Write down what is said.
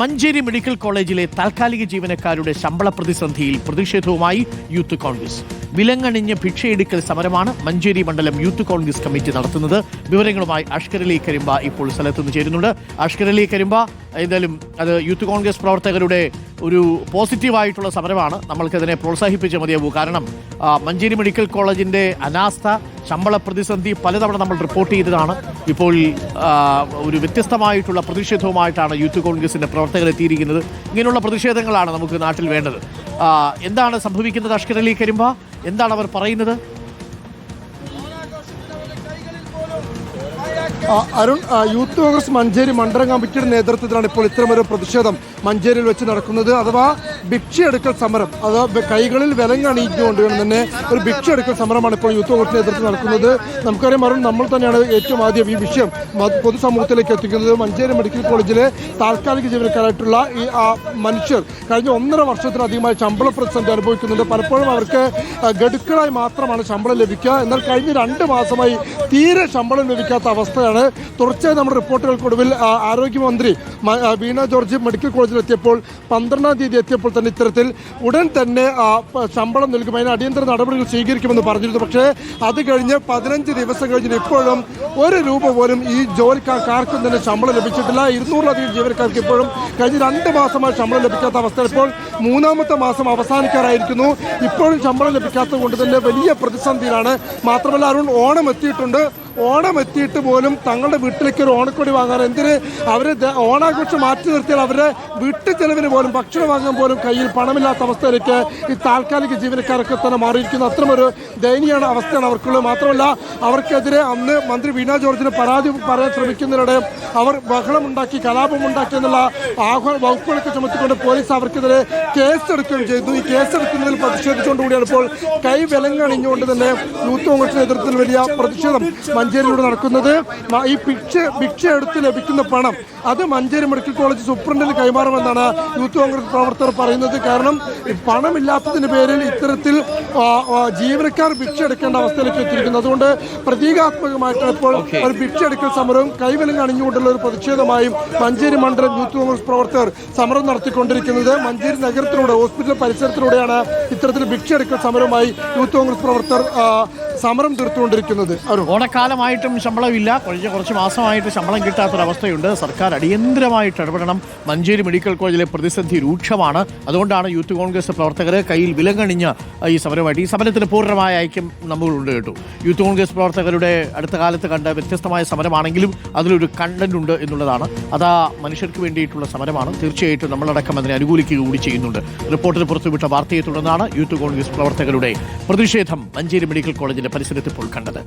Manjeri medical കോളേജിലെ താൽക്കാലിക ജീവനക്കാരുടെ ശമ്പള പ്രതിസന്ധിയിൽ പ്രതിഷേധവുമായി യൂത്ത് കോൺഗ്രസ്. വിലങ്ങണിഞ്ഞ് ഭിക്ഷയെടുക്കൽ സമരമാണ് മഞ്ചേരി മണ്ഡലം യൂത്ത് കോൺഗ്രസ് കമ്മിറ്റി നടത്തുന്നത്. വിവരങ്ങളുമായി അഷ്കർ അലി കരിമ്പ ഇപ്പോൾ സ്ഥലത്തുനിന്ന് ചേരുന്നുണ്ട്. അഷ്കർ അലി കരിമ്പ, എന്തായാലും അത് യൂത്ത് കോൺഗ്രസ് പ്രവർത്തകരുടെ ഒരു പോസിറ്റീവായിട്ടുള്ള സമരമാണ്. നമ്മൾക്കതിനെ പ്രോത്സാഹിപ്പിച്ച മതിയാവൂ. കാരണം മഞ്ചേരി മെഡിക്കൽ കോളേജിൻ്റെ അനാസ്ഥ, ശമ്പള പ്രതിസന്ധി പലതവണ നമ്മൾ റിപ്പോർട്ട് ചെയ്തതാണ്. ഇപ്പോൾ ഒരു വ്യത്യസ്തമായിട്ടുള്ള പ്രതിഷേധവുമായിട്ടാണ് യൂത്ത് കോൺഗ്രസിൻ്റെ പ്രവർത്തകർ എത്തിയിരിക്കുന്നത്. ഇങ്ങനെയുള്ള പ്രതിഷേധങ്ങളാണ് നമുക്ക് നാട്ടിൽ വേണ്ടത്. എന്താണ് സംഭവിക്കുന്നത് അഷ്കർ അലി കരിമ്പ? എന്താണ് അവർ പറയുന്നത്? അരുൺ, യൂത്ത് കോൺഗ്രസ് മഞ്ചേരി മണ്ഡലം കമ്മിറ്റിയുടെ നേതൃത്വത്തിലാണ് ഇപ്പോൾ ഇത്തരമൊരു പ്രതിഷേധം മഞ്ചേരിയിൽ വെച്ച് നടക്കുന്നത്. അഥവാ ഭിക്ഷയെടുക്കൽ സമരം, അഥവാ കൈകളിൽ വിലങ്ങണിയിച്ചുകൊണ്ട് തന്നെ ഒരു ഭിക്ഷയെടുക്കൽ സമരമാണ് ഇപ്പോൾ യൂത്ത് കോൺഗ്രസ് നേതൃത്വത്തിൽ നടക്കുന്നത്. നമുക്കറിയാം അരുൺ, നമ്മൾ തന്നെയാണ് ഏറ്റവും ആദ്യം ഈ വിഷയം പൊതുസമൂഹത്തിലേക്ക് എത്തിക്കുന്നത്. മഞ്ചേരി മെഡിക്കൽ കോളേജിലെ താൽക്കാലിക ജീവനക്കാരായിട്ടുള്ള ഈ മനുഷ്യർ കഴിഞ്ഞ 1.5 വർഷത്തിലധികമായി ശമ്പള പ്രതിസന്ധി അനുഭവിക്കുന്നുണ്ട്. പലപ്പോഴും അവർക്ക് ഗഡുക്കളായി മാത്രമാണ് ശമ്പളം ലഭിക്കുക. എന്നാൽ കഴിഞ്ഞ 2 മാസമായി തീരെ ശമ്പളം ലഭിക്കാത്ത അവസ്ഥയാണ്. തുടർച്ചയായി നമ്മുടെ റിപ്പോർട്ടുകൾക്കൊടുവിൽ ആരോഗ്യമന്ത്രി വീണ ജോർജ് മെഡിക്കൽ കോളേജിൽ എത്തിയപ്പോൾ 12-ാം തീയതി എത്തിയപ്പോൾ തന്നെ ഇത്തരത്തിൽ ഉടൻ തന്നെ ശമ്പളം നൽകും, അതിന് അടിയന്തര നടപടികൾ സ്വീകരിക്കുമെന്ന് പറഞ്ഞിരുന്നു. പക്ഷേ അത് കഴിഞ്ഞ് 15 ദിവസം കഴിഞ്ഞിട്ട് ഇപ്പോഴും 1 രൂപ പോലും ഈ ജോലിക്കാർക്കും തന്നെ ശമ്പളം ലഭിച്ചിട്ടില്ല. 200-ലധികം ജീവനക്കാർക്ക് ഇപ്പോഴും കഴിഞ്ഞ 2 മാസമായി ശമ്പളം ലഭിക്കാത്ത അവസ്ഥ. ഇപ്പോൾ 3-ാമത്തെ മാസം അവസാനിക്കാറായിരിക്കുന്നു. ഇപ്പോഴും ശമ്പളം ലഭിക്കാത്തത് കൊണ്ട് തന്നെ വലിയ പ്രതിസന്ധിയിലാണ്. മാത്രമല്ല അരുൺ, ഓണം എത്തിയിട്ടുണ്ട്. ഓണം എത്തിയിട്ട് പോലും തങ്ങളുടെ വീട്ടിലേക്ക് ഒരു ഓണക്കൊടി വാങ്ങാൻ, എന്തിന് അവർ ഓണാഘോഷം മാറ്റി നിർത്തിയാൽ അവരുടെ വീട്ടു ചെലവിന് പോലും ഭക്ഷണം വാങ്ങാൻ പോലും കയ്യിൽ പണമില്ലാത്ത അവസ്ഥയിലേക്ക് ഈ താൽക്കാലിക ജീവനക്കാരൊക്കെ തന്നെ മാറിയിരിക്കുന്നു. അത്തരമൊരു ദയനീയമാണ് അവസ്ഥയാണ് അവർക്കുള്ളത്. മാത്രമല്ല അവർക്കെതിരെ അന്ന് മന്ത്രി വീണ ജോർജിന് പരാതി പറയാൻ ശ്രമിക്കുന്നതിനിടെ അവർ ബഹളമുണ്ടാക്കി, കലാപമുണ്ടാക്കി എന്നുള്ള വകുപ്പുകളൊക്കെ ചുമത്തിക്കൊണ്ട് പോലീസ് അവർക്കെതിരെ കേസെടുക്കുകയും ചെയ്തു. ഈ കേസെടുക്കുന്നതിൽ പ്രതിഷേധിച്ചുകൊണ്ടുകൂടിയാണ് ഇപ്പോൾ കൈ വിലങ്ങണിഞ്ഞുകൊണ്ട് തന്നെ യൂത്ത് കോൺഗ്രസ് നേതൃത്വത്തിൽ വലിയ പ്രതിഷേധം മഞ്ചേരിയിലൂടെ നടക്കുന്നത്. ഈ ഭിക്ഷ എടുത്ത് ലഭിക്കുന്ന പണം അത് മഞ്ചേരി മെഡിക്കൽ കോളേജ് സൂപ്രണ്ടിന് കൈമാറുമെന്നാണ് യൂത്ത് കോൺഗ്രസ് പ്രവർത്തകർ പറയുന്നത്. കാരണം പണമില്ലാത്തതിന് പേരിൽ ഇത്തരത്തിൽ ജീവനക്കാർ ഭിക്ഷ എടുക്കേണ്ട അവസ്ഥയിലേക്ക് എത്തിയിരിക്കുന്നു. അതുകൊണ്ട് പ്രതീകാത്മകമായിട്ടാണ് ഇപ്പോൾ ഒരു ഭിക്ഷ എടുക്കൽ സമരവും കൈവിലങ്ങ് അണിഞ്ഞുകൊണ്ടുള്ള ഒരു പ്രതിഷേധമായും മഞ്ചേരി മണ്ഡലം യൂത്ത് കോൺഗ്രസ് പ്രവർത്തകർ സമരം നടത്തിക്കൊണ്ടിരിക്കുന്നത്. മഞ്ചേരി നഗരത്തിലൂടെ, ഹോസ്പിറ്റൽ പരിസരത്തിലൂടെയാണ് ഇത്തരത്തിൽ ഭിക്ഷ എടുക്കൽ സമരവുമായി യൂത്ത് കോൺഗ്രസ് പ്രവർത്തകർ സമരം തീർത്തുകൊണ്ടിരിക്കുന്നത്. ഓണക്കാലമായിട്ടും ശമ്പളമില്ല. കുറച്ച് മാസമായിട്ട് ശമ്പളം കിട്ടാത്തൊരവസ്ഥയുണ്ട്. സർക്കാർ അടിയന്തരമായിട്ട് ഇടപെടണം. മഞ്ചേരി മെഡിക്കൽ കോളേജിലെ പ്രതിസന്ധി രൂക്ഷമാണ്. അതുകൊണ്ടാണ് യൂത്ത് കോൺഗ്രസ് പ്രവർത്തകർ കയ്യിൽ വിലങ്ങണിഞ്ഞ ഈ സമരമായിട്ട്. ഈ സമരത്തിന് പൂർണ്ണമായ ഐക്യം നമ്മളുണ്ട് കേട്ടോ. യൂത്ത് കോൺഗ്രസ് പ്രവർത്തകരുടെ അടുത്ത കാലത്ത് കണ്ട വ്യത്യസ്തമായ സമരമാണെങ്കിലും അതിലൊരു കണ്ടന്റ് ഉണ്ട് എന്നുള്ളതാണ്. അതാ മനുഷ്യർക്ക് വേണ്ടിയിട്ടുള്ള സമരമാണ്. തീർച്ചയായിട്ടും നമ്മളടക്കം അതിനെ അനുകൂലിക്കുക കൂടി ചെയ്യുന്നുണ്ട്. റിപ്പോർട്ടിൽ പുറത്തുവിട്ട വാർത്തയെ തുടർന്നാണ് യൂത്ത് കോൺഗ്രസ് പ്രവർത്തകരുടെ പ്രതിഷേധം മഞ്ചേരി മെഡിക്കൽ കോളേജിന്റെ പരിസരത്ത് ഇപ്പോൾ കണ്ടത്.